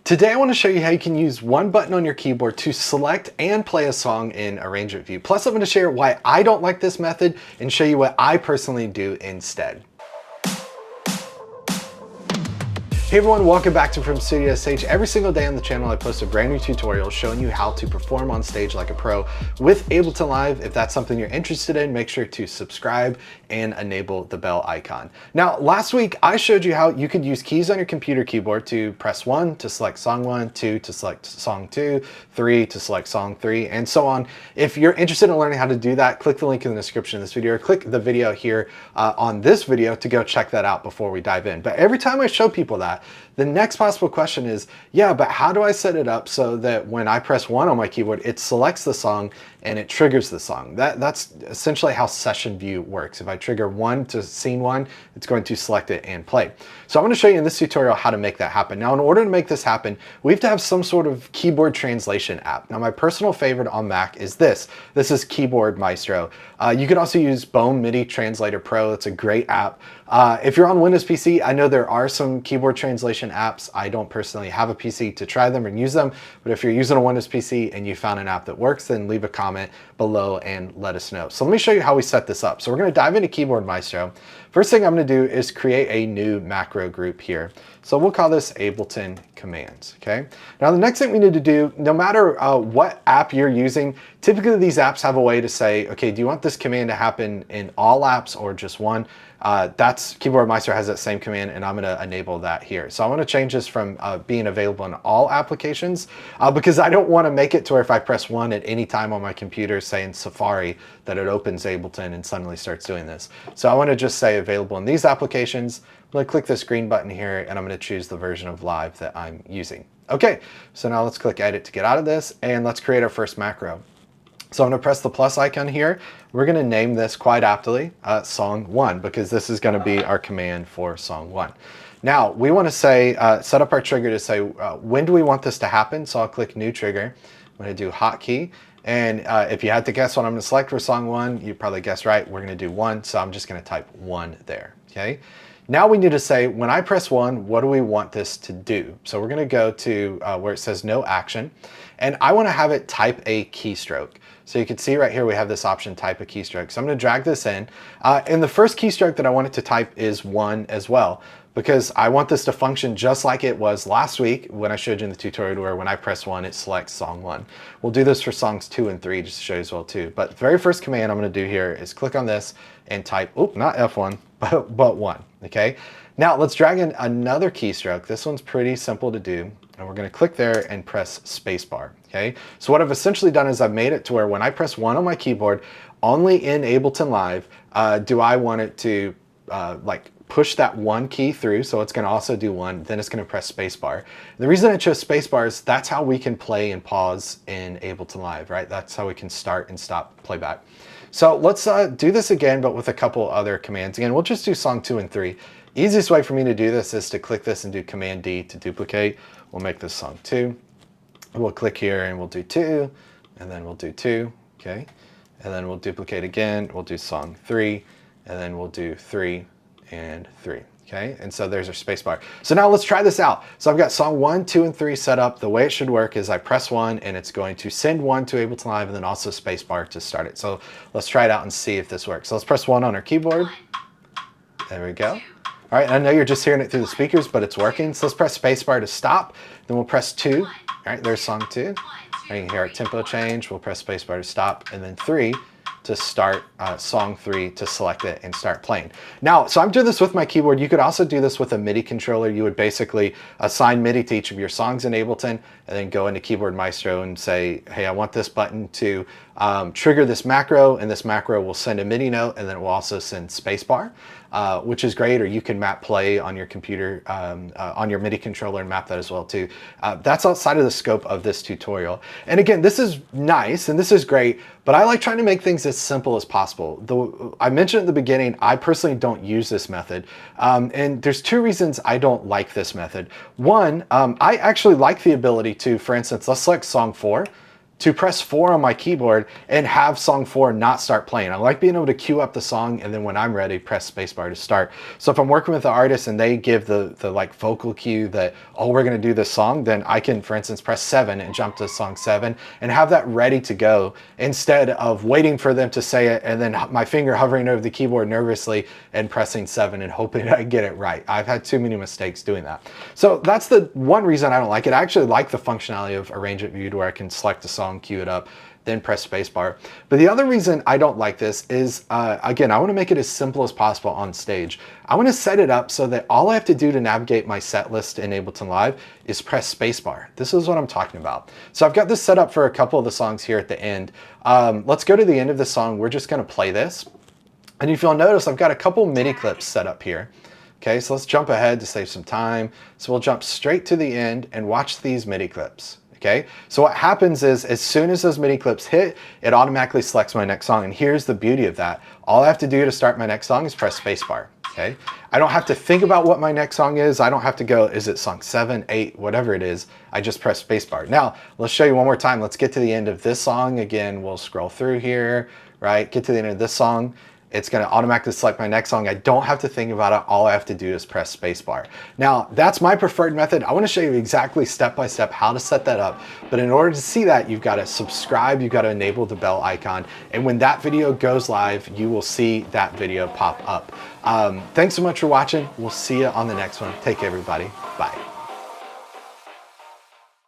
Today I want to show you how you can use one button on your keyboard to select and play a song in arrangement view. Plus I'm going to share why I don't like this method and show you what I personally do instead. Hey everyone, welcome back to From Studio to Stage. Every single day on the channel I post a brand new tutorial showing you how to perform on stage like a pro with Ableton Live. If that's something you're interested in, make sure to subscribe and enable the bell icon. Now, last week I showed you how you could use keys on your computer keyboard to press 1 to select song 1, 2 to select song 2, 3 to select song 3, and so on. If you're interested in learning how to do that, click the link in the description of this video or click the video here on this video to go check that out before we dive in. But every time I show people that, the next possible question is, yeah, but how do I set it up so that when I press 1 on my keyboard, it selects the song and it triggers the song? That's essentially how session view works. If I trigger 1 to scene 1, it's going to select it and play. So I'm going to show you in this tutorial how to make that happen. Now, in order to make this happen, we have to have some sort of keyboard translation app. Now, my personal favorite on Mac is this. This is Keyboard Maestro. You can also use Bone MIDI Translator Pro. It's a great app. If you're on Windows PC, I know there are some keyboard translation apps. I don't personally have a PC to try them and use them, but if you're using a Windows PC and you found an app that works, then leave a comment below and let us know. So let me show you how we set this up. So we're going to dive into Keyboard Maestro. First thing I'm going to do is create a new macro group here. So we'll call this Ableton Commands, okay? Now the next thing we need to do, no matter what app you're using, typically these apps have a way to say, okay, do you want this command to happen in all apps or just one? That's Keyboard Maestro has that same command, and I'm going to enable that here. So I want to change this from being available in all applications because I don't want to make it to where if I press 1 at any time on my computer, say in Safari, that it opens Ableton and suddenly starts doing this. So I want to just say available in these applications. I'm going to click this green button here, and I'm going to choose the version of Live that I'm using. Okay, so now let's click Edit to get out of this, and let's create our first macro. So I'm going to press the plus icon here. We're going to name this quite aptly Song 1 because this is going to be our command for Song 1. Now we want to say, set up our trigger to say when do we want this to happen. So I'll click New Trigger. I'm going to do Hotkey. And if you had to guess what I'm going to select for Song 1, you probably guessed right. We're going to do 1. So I'm just going to type 1 there. Okay. Now we need to say, when I press 1, what do we want this to do? So we're going to go to where it says no action. And I want to have it type a keystroke. So you can see right here we have this option, type a keystroke. So I'm going to drag this in. And the first keystroke that I want it to type is 1 as well, because I want this to function just like it was last week when I showed you in the tutorial where when I press 1, it selects song 1. We'll do this for songs 2 and 3 just to show you as well too. But the very first command I'm going to do here is click on this and type, not F1, but 1. Okay. Now let's drag in another keystroke. This one's pretty simple to do. And we're going to click there and press spacebar. Okay. So what I've essentially done is I've made it to where when I press 1 on my keyboard, only in Ableton Live, do I want it to like push that 1 key through. So it's going to also do 1, then it's going to press spacebar. The reason I chose spacebar is that's how we can play and pause in Ableton Live, right? That's how we can start and stop playback. So let's do this again, but with a couple other commands. Again, we'll just do song 2 and 3. Easiest way for me to do this is to click this and do Command D to duplicate. We'll make this song 2. We'll click here and we'll do 2, and then we'll do 2, okay? And then we'll duplicate again. We'll do song 3, and then we'll do 3 and 3, okay? And so there's our spacebar. So now let's try this out. So I've got song 1, 2, and 3 set up. The way it should work is I press 1, and it's going to send 1 to Ableton Live, and then also spacebar to start it. So let's try it out and see if this works. So let's press 1 on our keyboard. There we go. All right, I know you're just hearing it through the speakers, but it's working. So let's press spacebar to stop. Then we'll press 2. All right, there's song 2. You can hear our tempo change. We'll press spacebar to stop, and then 3 to start song 3 to select it and start playing. Now, so I'm doing this with my keyboard. You could also do this with a MIDI controller. You would basically assign MIDI to each of your songs in Ableton and then go into Keyboard Maestro and say, hey, I want this button to trigger this macro, and this macro will send a MIDI note, and then it will also send spacebar, which is great. Or you can map play on your computer, on your MIDI controller, and map that as well too. That's outside of the scope of this tutorial. And again, this is nice and this is great, but I like trying to make things as simple as possible. I mentioned at the beginning, I personally don't use this method. And there's 2 reasons I don't like this method. One, I actually like the ability to, for instance, let's select song 4. to press 4 on my keyboard and have song 4 not start playing. I like being able to queue up the song, and then when I'm ready, press spacebar to start. So if I'm working with the artist and they give the like vocal cue that, oh, we're gonna do this song, then I can, for instance, press 7 and jump to song 7 and have that ready to go, instead of waiting for them to say it and then my finger hovering over the keyboard nervously and pressing 7 and hoping I get it right. I've had too many mistakes doing that. So that's the one reason I don't like it. I actually like the functionality of arrangement view to where I can select a song, queue it up, then press spacebar. But the other reason I don't like this is, again, I want to make it as simple as possible on stage. I want to set it up so that all I have to do to navigate my set list in Ableton Live is press spacebar. This is what I'm talking about. So I've got this set up for a couple of the songs here at the end. Let's go to the end of the song. We're just going to play this. And if you'll notice, I've got a couple MIDI clips set up here. Okay, so let's jump ahead to save some time. So we'll jump straight to the end and watch these MIDI clips. Okay, so what happens is, as soon as those MIDI clips hit, it automatically selects my next song. And here's the beauty of that. All I have to do to start my next song is press spacebar. Okay, I don't have to think about what my next song is. I don't have to go, is it song 7, 8, whatever it is. I just press spacebar. Now, let's show you one more time. Let's get to the end of this song. Again, we'll scroll through here, right? Get to the end of this song. It's going to automatically select my next song. I don't have to think about it. All I have to do is press spacebar. Now, that's my preferred method. I want to show you exactly step by step how to set that up. But in order to see that, you've got to subscribe. You've got to enable the bell icon. And when that video goes live, you will see that video pop up. Thanks so much for watching. We'll see you on the next one. Take care, everybody. Bye.